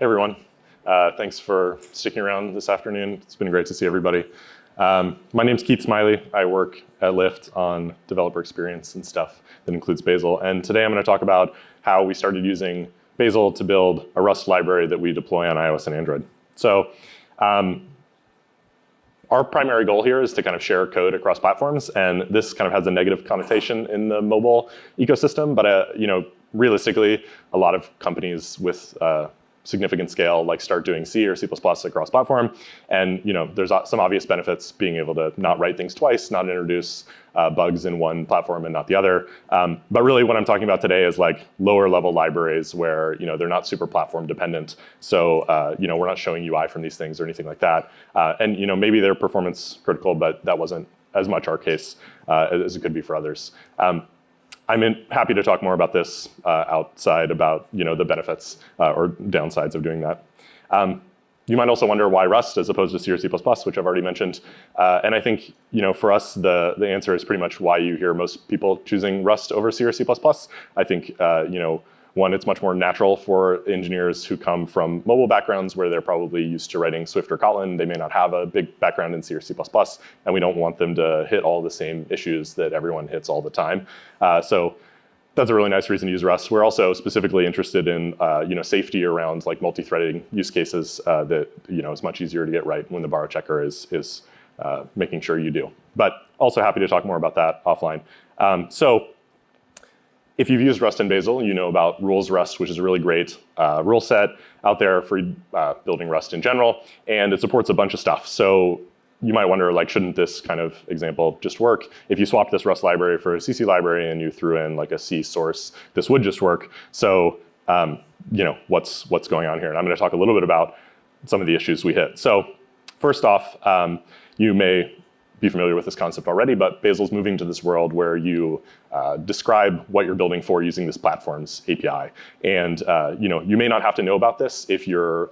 Everyone. Thanks for sticking around this afternoon. It's been great to see everybody. My name's Keith Smiley. I work at Lyft on developer experience and stuff that includes Bazel. And today I'm going to talk about how we started using Bazel to build a Rust library that we deploy on iOS and Android. So our primary goal here is to kind of share code across platforms. And this kind of has a negative connotation in the mobile ecosystem. But realistically, a lot of companies with significant scale like start doing C or C++ across platform. And there's some obvious benefits being able to not write things twice, not introduce bugs in one platform and not the other. But really what I'm talking about today is like lower level libraries where they're not super platform dependent. So we're not showing UI from these things or anything like that. And maybe they're performance critical, but that wasn't as much our case as it could be for others. I'm happy to talk more about this outside about the benefits or downsides of doing that. You might also wonder why Rust as opposed to C or C++, which I've already mentioned. And I think for us, the answer is pretty much why you hear most people choosing Rust over C or C++. I think one, it's much more natural for engineers who come from mobile backgrounds where they're probably used to writing Swift or Kotlin. They may not have a big background in C or C++, and we don't want them to hit all the same issues that everyone hits all the time. So that's a really nice reason to use Rust. We're also specifically interested in safety around like multi-threading use cases that is much easier to get right when the borrow checker is making sure you do. But also happy to talk more about that offline. So if you've used Rust and Bazel, you know about rules Rust, which is a really great rule set out there for building Rust in general, and it supports a bunch of stuff. So you might wonder, like, shouldn't this kind of example just work? If you swapped this Rust library for a CC library and you threw in like a C source, this would just work. So what's going on here? And I'm going to talk a little bit about some of the issues we hit. So first off, you may be familiar with this concept already, but Bazel's moving to this world where you describe what you're building for using this platform's API. And you may not have to know about this if you're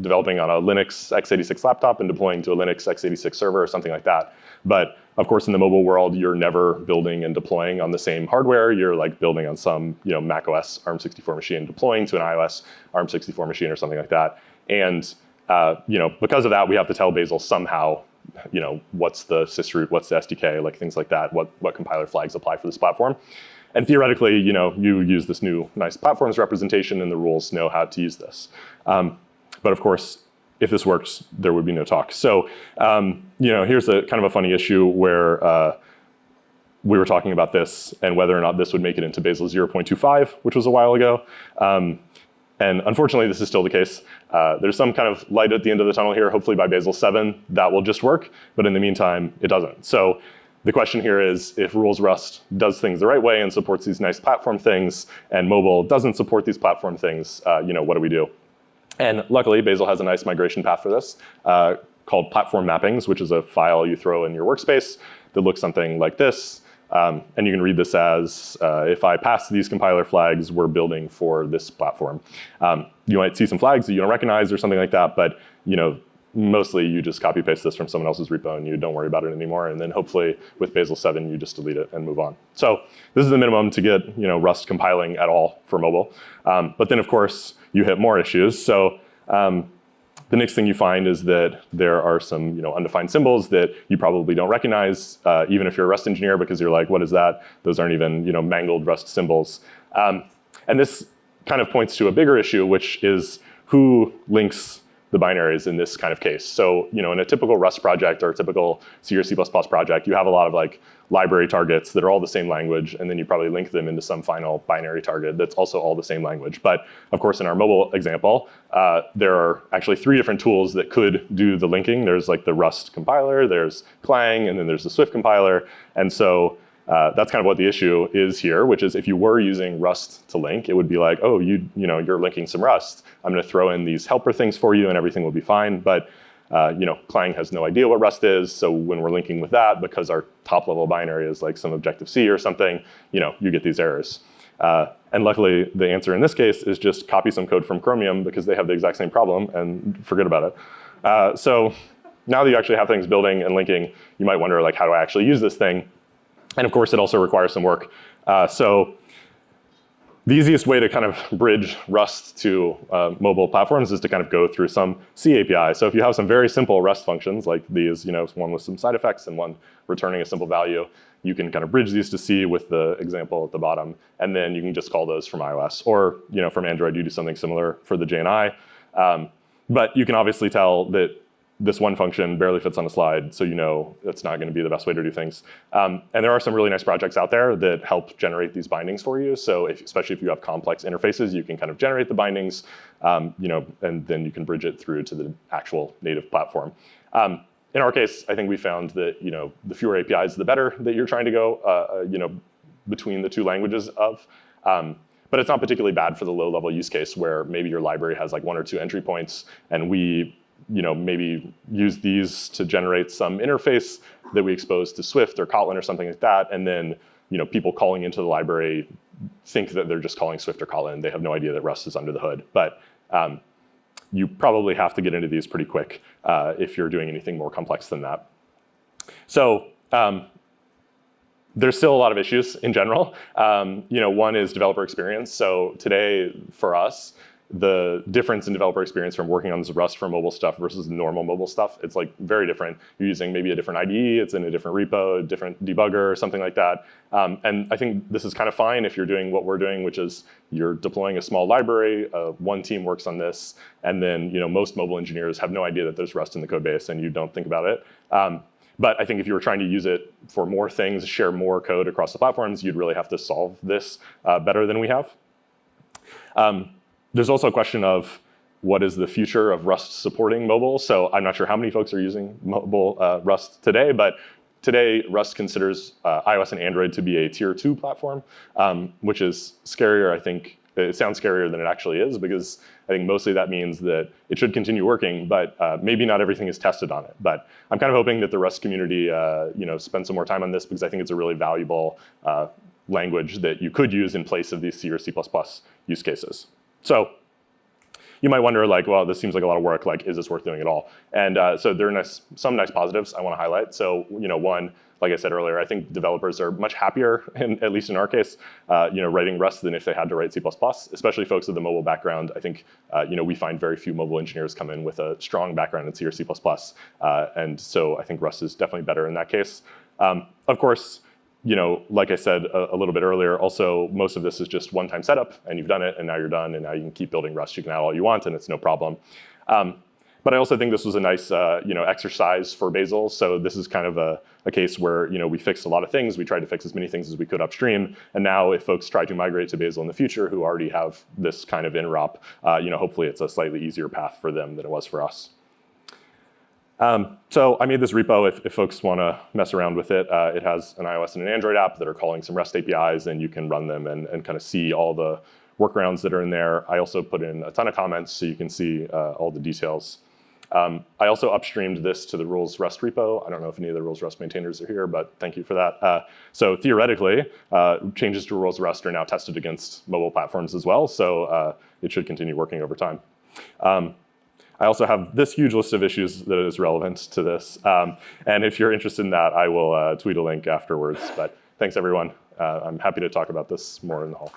developing on a Linux x86 laptop and deploying to a Linux x86 server or something like that. But of course, in the mobile world, you're never building and deploying on the same hardware. You're like building on some Mac OS ARM64 machine, deploying to an iOS ARM64 machine or something like that. And because of that, we have to tell Bazel somehow what's the sysroot, what's the SDK, like things like that, what compiler flags apply for this platform. And theoretically, you use this new nice platforms representation and the rules know how to use this. But of course, if this works, there would be no talk. So here's a kind of a funny issue where we were talking about this and whether or not this would make it into Bazel 0.25, which was a while ago. And unfortunately, this is still the case. There's some kind of light at the end of the tunnel here. Hopefully by Bazel 7, that will just work. But in the meantime, it doesn't. So the question here is, if rules Rust does things the right way and supports these nice platform things, and mobile doesn't support these platform things, what do we do? And luckily, Bazel has a nice migration path for this called platform mappings, which is a file you throw in your workspace that looks something like this. And you can read this as, if I pass these compiler flags, we're building for this platform. You might see some flags that you don't recognize or something like that, but mostly you just copy paste this from someone else's repo and you don't worry about it anymore. And then hopefully with Bazel 7, you just delete it and move on. So this is the minimum to get Rust compiling at all for mobile. But then of course you hit more issues. So the next thing you find is that there are some undefined symbols that you probably don't recognize, even if you're a Rust engineer, because you're like, what is that? Those aren't even mangled Rust symbols. And this kind of points to a bigger issue, which is who links the binaries in this kind of case. So in a typical Rust project or a typical C or C++ project, you have a lot of like library targets that are all the same language, and then you probably link them into some final binary target that's also all the same language. But of course, in our mobile example, there are actually 3 different tools that could do the linking. There's like the Rust compiler, there's Clang, and then there's the Swift compiler. And so that's kind of what the issue is here, which is if you were using Rust to link, it would be like, oh, you're linking some Rust. I'm going to throw in these helper things for you and everything will be fine. But Clang has no idea what Rust is. So when we're linking with that, because our top level binary is like some Objective-C or something, you get these errors. And luckily, the answer in this case is just copy some code from Chromium because they have the exact same problem and forget about it. So now that you actually have things building and linking, you might wonder, like, how do I actually use this thing? And of course, it also requires some work. So The easiest way to kind of bridge Rust to mobile platforms is to kind of go through some C API. So if you have some very simple Rust functions like these, one with some side effects and one returning a simple value, you can kind of bridge these to C with the example at the bottom, and then you can just call those from iOS. Or from Android, you do something similar for the JNI. But you can obviously tell that this one function barely fits on a slide, so that's not going to be the best way to do things. And there are some really nice projects out there that help generate these bindings for you. So especially if you have complex interfaces, you can kind of generate the bindings, and then you can bridge it through to the actual native platform. In our case, I think we found that the fewer APIs, the better that you're trying to go between the two languages of. But it's not particularly bad for the low-level use case where maybe your library has like 1 or 2 entry points, and we maybe use these to generate some interface that we expose to Swift or Kotlin or something like that, and then people calling into the library think that they're just calling Swift or Kotlin. They have no idea that Rust is under the hood. But you probably have to get into these pretty quick if you're doing anything more complex than that. So there's still a lot of issues in general. One is developer experience. So today, for us, the difference in developer experience from working on this Rust for mobile stuff versus normal mobile stuff, it's like very different. You're using maybe a different IDE, it's in a different repo, a different debugger, or something like that. And I think this is kind of fine if you're doing what we're doing, which is you're deploying a small library, one team works on this, and then most mobile engineers have no idea that there's Rust in the code base and you don't think about it. But I think if you were trying to use it for more things, share more code across the platforms, you'd really have to solve this better than we have. There's also a question of what is the future of Rust supporting mobile. So I'm not sure how many folks are using mobile Rust today, but today Rust considers iOS and Android to be a tier 2 platform, which is scarier, I think. It sounds scarier than it actually is, because I think mostly that means that it should continue working, but maybe not everything is tested on it. But I'm kind of hoping that the Rust community spends some more time on this, because I think it's a really valuable language that you could use in place of these C or C++ use cases. So you might wonder, like, well, this seems like a lot of work. Like, is this worth doing at all? And so there are some nice positives I want to highlight. So one, like I said earlier, I think developers are much happier, at least in our case, writing Rust than if they had to write C++, especially folks with a mobile background. I think we find very few mobile engineers come in with a strong background in C or C++. And so I think Rust is definitely better in that case. Of course, like I said a little bit earlier, also most of this is just one-time setup, and you've done it, and now you're done, and now you can keep building Rust. You can add all you want, and it's no problem. But I also think this was a nice exercise for Bazel. So this is kind of a case where we fixed a lot of things. We tried to fix as many things as we could upstream. And now if folks try to migrate to Bazel in the future who already have this kind of interop, hopefully it's a slightly easier path for them than it was for us. So I made this repo if folks want to mess around with it. It has an iOS and an Android app that are calling some REST APIs, and you can run them and kind of see all the workarounds that are in there. I also put in a ton of comments so you can see all the details. I also upstreamed this to the rules Rust repo. I don't know if any of the rules Rust maintainers are here, but thank you for that. So theoretically, changes to rules Rust are now tested against mobile platforms as well. So it should continue working over time. I also have this huge list of issues that is relevant to this. And if you're interested in that, I will tweet a link afterwards. But thanks, everyone. I'm happy to talk about this more in the hall.